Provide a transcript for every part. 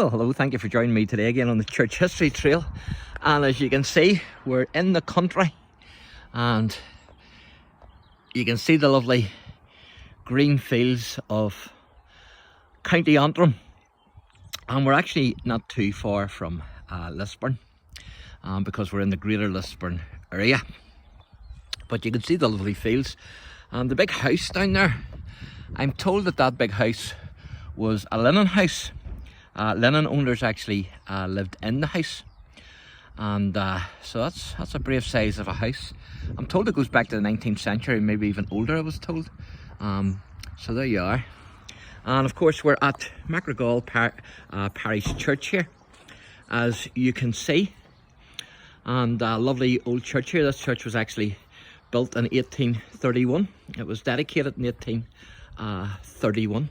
Well, hello, thank you for joining me today again on the Church History Trail. And as you can see, we're in the country and you can see the lovely green fields of County Antrim, and we're actually not too far from Lisburn because we're in the greater Lisburn area. But you can see the lovely fields and the big house down there. I'm told that that big house was a linen house. Linen owners actually lived in the house, and so that's a brave size of a house. I'm told it goes back to the 19th century, maybe even older, I was told. So there you are. And of course we're at MAGHERAGALL Parish Church here, as you can see. And a lovely old church here. This church was actually built in 1831. It was dedicated in 1831.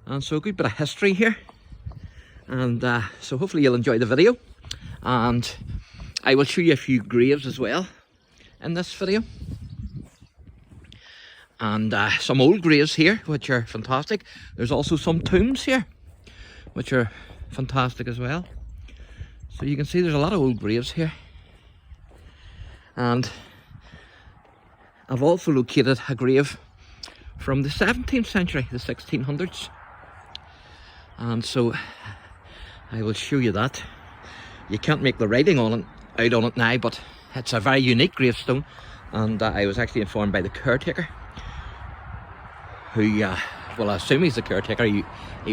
And so a good bit of history here. And so hopefully you'll enjoy the video, and I will show you a few graves as well in this video, and some old graves here which are fantastic. There's also some tombs here which are fantastic as well. So you can see there's a lot of old graves here, and I've also located a grave from the 17th century, the 1600s, and so I will show you that. You can't make the writing on it out on it now, but it's a very unique gravestone, and I was actually informed by the caretaker, who, well, I assume he's the caretaker. He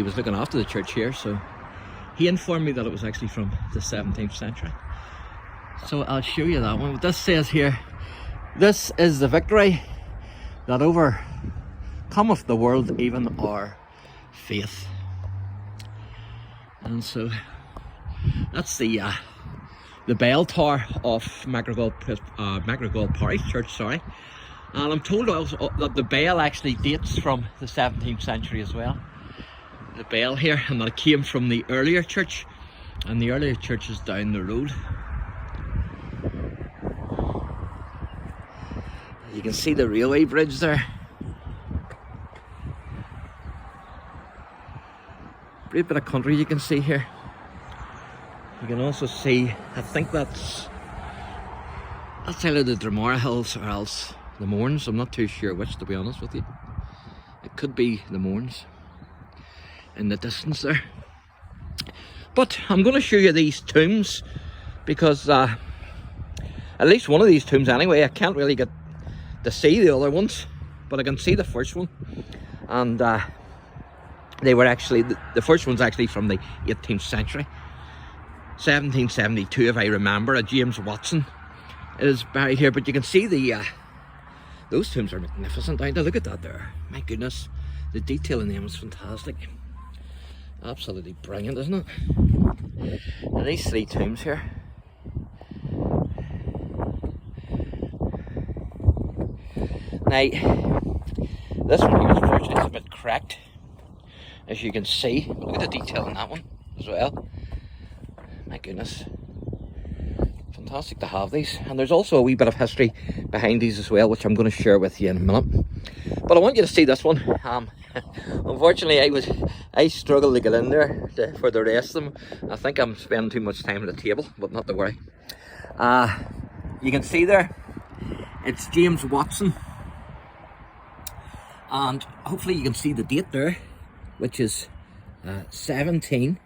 was looking after the church here, so he informed me that it was actually from the 17th century. So I'll show you that one. This says here, "This is the victory that overcometh the world, even our faith." And so that's the bell tower of MAGHERAGALL Parish Church, sorry. And I'm told also that the bell actually dates from the 17th century as well. The bell here, and that it came from the earlier church, and the earlier church is down the road. You can see the railway bridge there. Great bit of country you can see here. You can also see, I think that's either the Dromara Hills or else the Mournes. I'm not too sure which, to be honest with you. It could be the Mournes in the distance there. But I'm going to show you these tombs because at least one of these tombs anyway, I can't really get to see the other ones, but I can see the first one. And they were actually, the first one's actually from the 18th century, 1772 if I remember. A James Watson is buried here, but you can see those tombs are magnificent. Now look at that there, my goodness, the detail in them is fantastic, absolutely brilliant, isn't it? And these three tombs here, now this one here unfortunately is a bit cracked, as you can see. Look at the detail in that one as well. My goodness, fantastic to have these. And there's also a wee bit of history behind these as well, which I'm going to share with you in a minute. But I want you to see this one. Unfortunately, I struggled to get in there for the rest of them. I think I'm spending too much time at the table, but not to worry. You can see there, it's James Watson, and hopefully you can see the date there, which is 1772.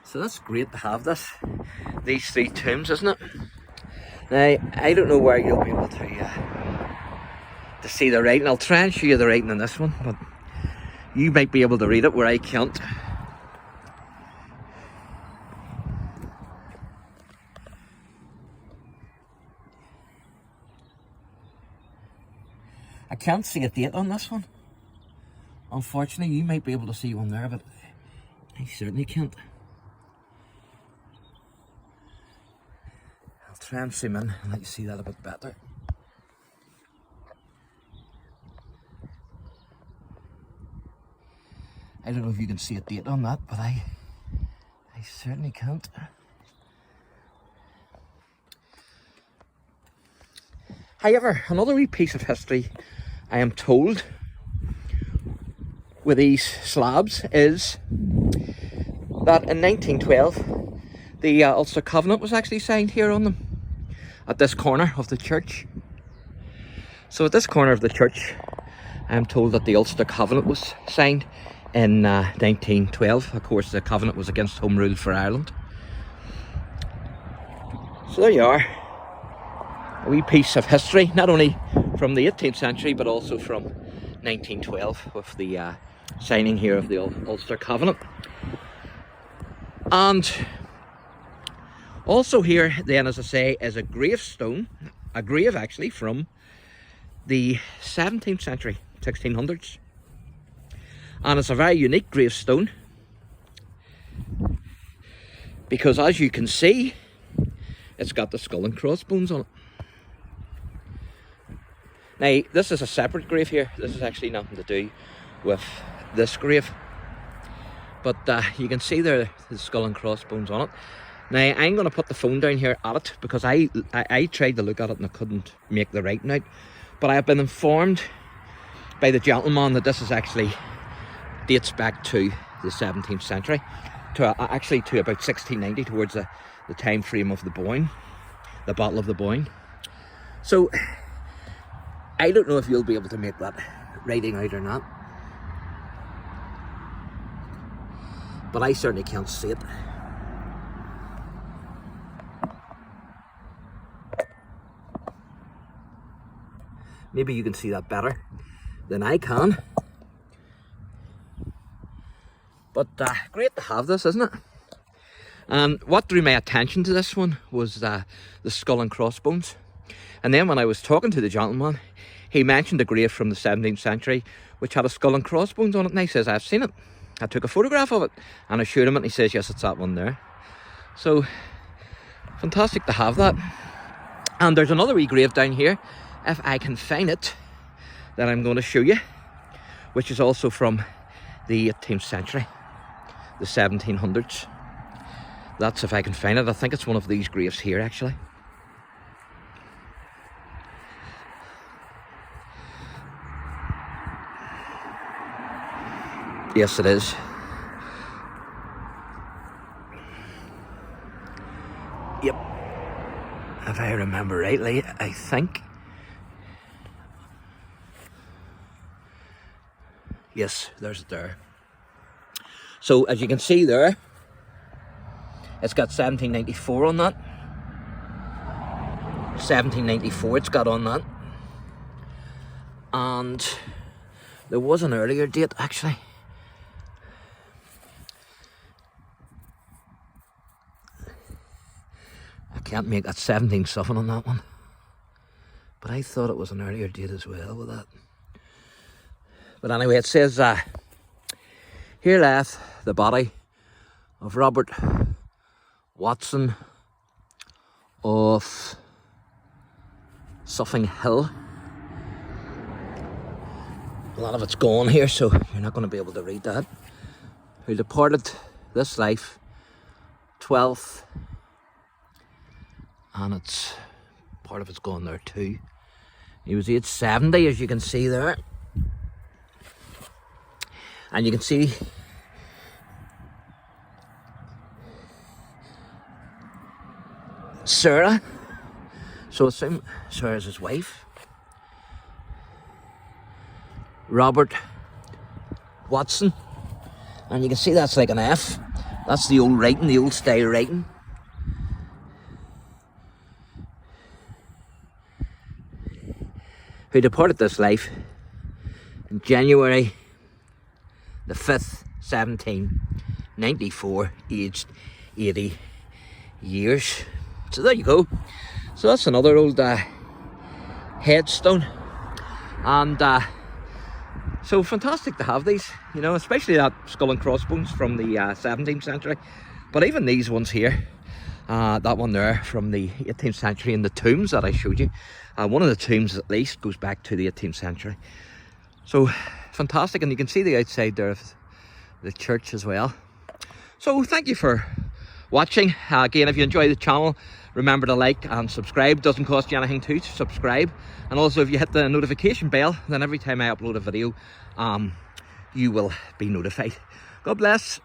So that's great to have these three tombs, isn't it? Now I don't know where you'll be able to see the writing. I'll try and show you the writing in this one, but you might be able to read it where I can't. I can't see a date on this one. Unfortunately, you might be able to see one there, but I certainly can't. I'll try and zoom in and let you see that a bit better. I don't know if you can see a date on that, but I certainly can't. However, another wee piece of history I am told with these slabs is that in 1912 the Ulster Covenant was actually signed here on them, at this corner of the church. So at this corner of the church, I'm told that the Ulster Covenant was signed in 1912. Of course, the Covenant was against Home Rule for Ireland. So there you are, a wee piece of history, not only from the 18th century but also from 1912 with the signing here of the Ulster Covenant. And also here then, as I say, is a gravestone, a grave actually from the 17th century, 1600s. And it's a very unique gravestone because, as you can see, it's got the skull and crossbones on it. Now, this is a separate grave here. This is actually nothing to do with this grave. But you can see there the skull and crossbones on it. Now, I'm going to put the phone down here at it because I tried to look at it and I couldn't make the writing out. But I have been informed by the gentleman that this is actually dates back to the 17th century. Actually to about 1690, towards the time frame of the Boyne, the Battle of the Boyne. So I don't know if you'll be able to make that writing out or not, but I certainly can't see it. Maybe you can see that better than I can. But great to have this, isn't it? And what drew my attention to this one was the skull and crossbones. And then when I was talking to the gentleman, he mentioned a grave from the 17th century which had a skull and crossbones on it. And he says, I've seen it. I took a photograph of it and I showed him it, and he says, yes, it's that one there. So fantastic to have that. And there's another wee grave down here, if I can find it, that I'm going to show you, which is also from the 18th century, the 1700s. That's if I can find it. I think it's one of these graves here, actually. Yes, it is. Yep. If I remember rightly, I think. Yes, there's it there. So, as you can see there, it's got 1794 on that. 1794 it's got on that. And there was an earlier date, actually. I can't make that 17 something on that one. But I thought it was an earlier date as well with that. But anyway, it says, here lieth the body of Robert Watson of Suffing Hill. A lot of it's gone here, so you're not going to be able to read that. Who departed this life 12th, and it's part of it's gone there too. He was aged 70, as you can see there. And you can see Sarah. So assume Sarah's his wife. Robert Watson. And you can see that's like an F. That's the old writing, the old style writing. Who departed this life in January the 5th, 1794, aged 80 years. So there you go. So that's another old headstone. And so fantastic to have these, you know, especially that skull and crossbones from the 17th century. But even these ones here, that one there from the 18th century, and the tombs that I showed you. One of the tombs at least goes back to the 18th century. So fantastic, and you can see the outside there of the church as well. So thank you for watching. Again, if you enjoy the channel, remember to like and subscribe. Doesn't cost you anything to subscribe. And also if you hit the notification bell, then every time I upload a video, you will be notified. God bless.